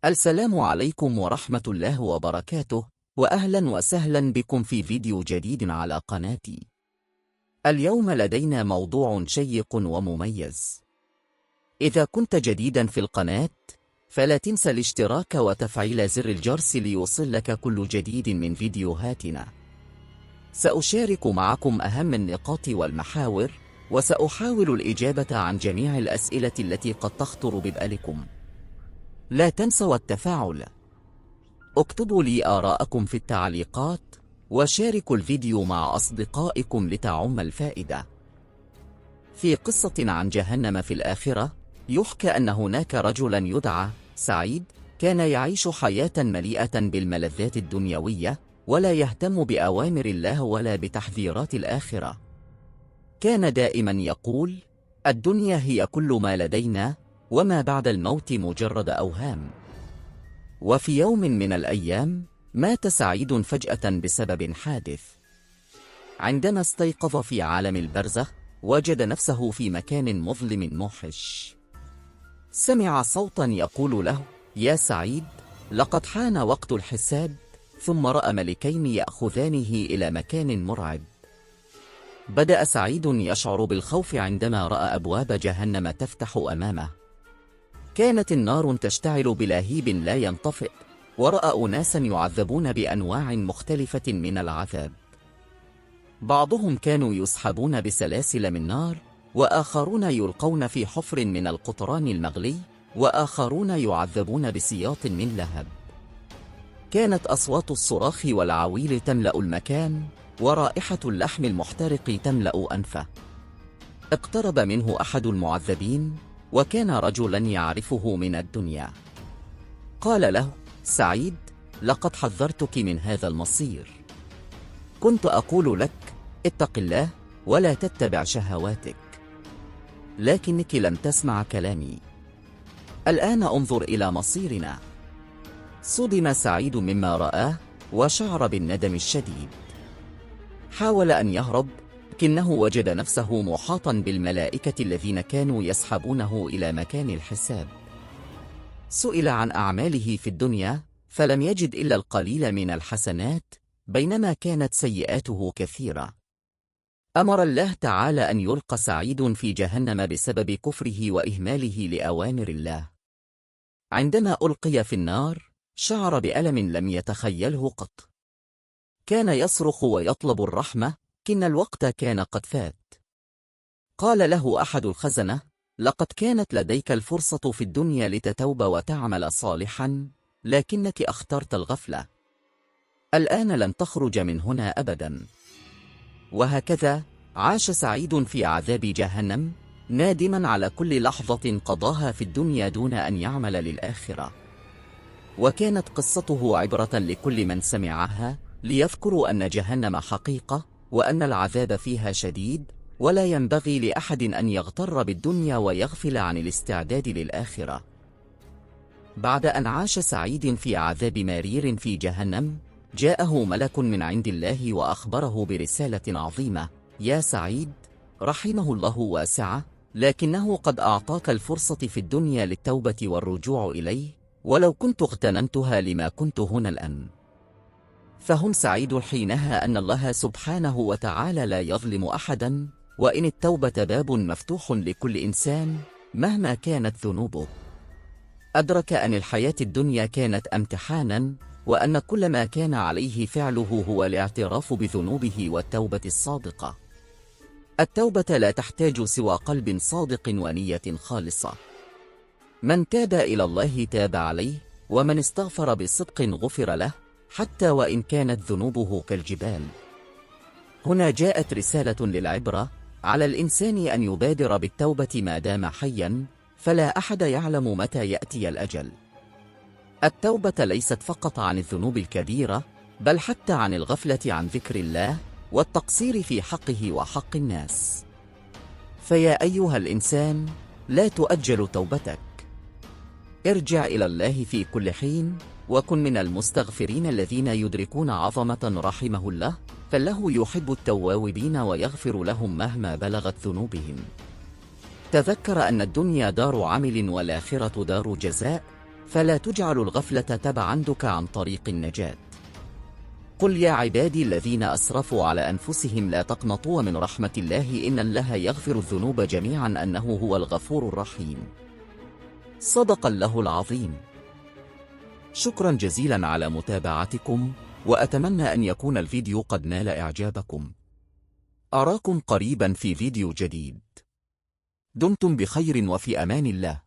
السلام عليكم ورحمة الله وبركاته، وأهلا وسهلا بكم في فيديو جديد على قناتي. اليوم لدينا موضوع شيق ومميز. إذا كنت جديدا في القناة فلا تنسى الاشتراك وتفعيل زر الجرس ليوصلك كل جديد من فيديوهاتنا. سأشارك معكم أهم النقاط والمحاور، وسأحاول الإجابة عن جميع الأسئلة التي قد تخطر ببالكم. لا تنسوا التفاعل. اكتبوا لي آراءكم في التعليقات، وشاركوا الفيديو مع أصدقائكم لتعم الفائدة. في قصة عن جهنم في الآخرة، يحكى أن هناك رجلا يدعى سعيد كان يعيش حياة مليئة بالملذات الدنيوية، ولا يهتم بأوامر الله ولا بتحذيرات الآخرة. كان دائما يقول: الدنيا هي كل ما لدينا، وما بعد الموت مجرد أوهام. وفي يوم من الأيام مات سعيد فجأة بسبب حادث. عندما استيقظ في عالم البرزخ وجد نفسه في مكان مظلم موحش. سمع صوتا يقول له: يا سعيد، لقد حان وقت الحساب. ثم رأى ملكين يأخذانه إلى مكان مرعب. بدأ سعيد يشعر بالخوف عندما رأى أبواب جهنم تفتح أمامه. كانت النار تشتعل بلهيب لا ينطفئ، ورأى أناسا يعذبون بأنواع مختلفة من العذاب. بعضهم كانوا يسحبون بسلاسل من نار، وآخرون يلقون في حفر من القطران المغلي، وآخرون يعذبون بسياط من لهب. كانت أصوات الصراخ والعويل تملأ المكان، ورائحة اللحم المحترق تملأ أنفه. اقترب منه أحد المعذبين، وكان رجلا يعرفه من الدنيا. قال له: سعيد، لقد حذرتك من هذا المصير. كنت أقول لك: اتق الله ولا تتبع شهواتك، لكنك لم تسمع كلامي. الآن انظر إلى مصيرنا. صدم سعيد مما رآه، وشعر بالندم الشديد. حاول أن يهرب، لكنه وجد نفسه محاطا بالملائكة الذين كانوا يسحبونه إلى مكان الحساب. سئل عن أعماله في الدنيا، فلم يجد إلا القليل من الحسنات، بينما كانت سيئاته كثيرة. أمر الله تعالى أن يلقى سعيد في جهنم بسبب كفره وإهماله لأوامر الله. عندما ألقي في النار شعر بألم لم يتخيله قط. كان يصرخ ويطلب الرحمة، لكن الوقت كان قد فات. قال له أحد الخزنة: لقد كانت لديك الفرصة في الدنيا لتتوب وتعمل صالحا، لكنك اخترت الغفلة. الآن لن تخرج من هنا أبدا. وهكذا عاش سعيد في عذاب جهنم، نادما على كل لحظة قضاها في الدنيا دون أن يعمل للآخرة. وكانت قصته عبرة لكل من سمعها، ليذكروا أن جهنم حقيقة، وأن العذاب فيها شديد، ولا ينبغي لأحد أن يغتر بالدنيا ويغفل عن الاستعداد للآخرة. بعد أن عاش سعيد في عذاب مرير في جهنم، جاءه ملك من عند الله وأخبره برسالة عظيمة: يا سعيد، رحمه الله واسعة، لكنه قد أعطاك الفرصة في الدنيا للتوبة والرجوع إليه، ولو كنت اغتنمتها لما كنت هنا الآن. فهم سعيد حينها أن الله سبحانه وتعالى لا يظلم أحدا، وإن التوبة باب مفتوح لكل إنسان مهما كانت ذنوبه. أدرك أن الحياة الدنيا كانت امتحانا، وأن كل ما كان عليه فعله هو الاعتراف بذنوبه والتوبة الصادقة. التوبة لا تحتاج سوى قلب صادق ونية خالصة. من تاب إلى الله تاب عليه، ومن استغفر بصدق غفر له، حتى وإن كانت ذنوبه كالجبال. هنا جاءت رسالة للعبرة، على الإنسان أن يبادر بالتوبة ما دام حيا، فلا أحد يعلم متى يأتي الأجل. التوبة ليست فقط عن الذنوب الكبيرة، بل حتى عن الغفلة عن ذكر الله، والتقصير في حقه وحق الناس. فيا أيها الإنسان، لا تؤجل توبتك. ارجع إلى الله في كل حين، وكن من المستغفرين الذين يدركون عظمة رحمه الله، فالله يحب التوابين ويغفر لهم مهما بلغت ذنوبهم. تذكر أن الدنيا دار عمل والآخرة دار جزاء، فلا تجعل الغفلة تبعدك عن طريق النجاة. قل يا عبادي الذين أسرفوا على أنفسهم لا تقنطوا من رحمة الله إن الله يغفر الذنوب جميعا أنه هو الغفور الرحيم. صدق الله العظيم. شكرا جزيلا على متابعتكم، وأتمنى أن يكون الفيديو قد نال إعجابكم. أراكم قريبا في فيديو جديد. دمتم بخير وفي أمان الله.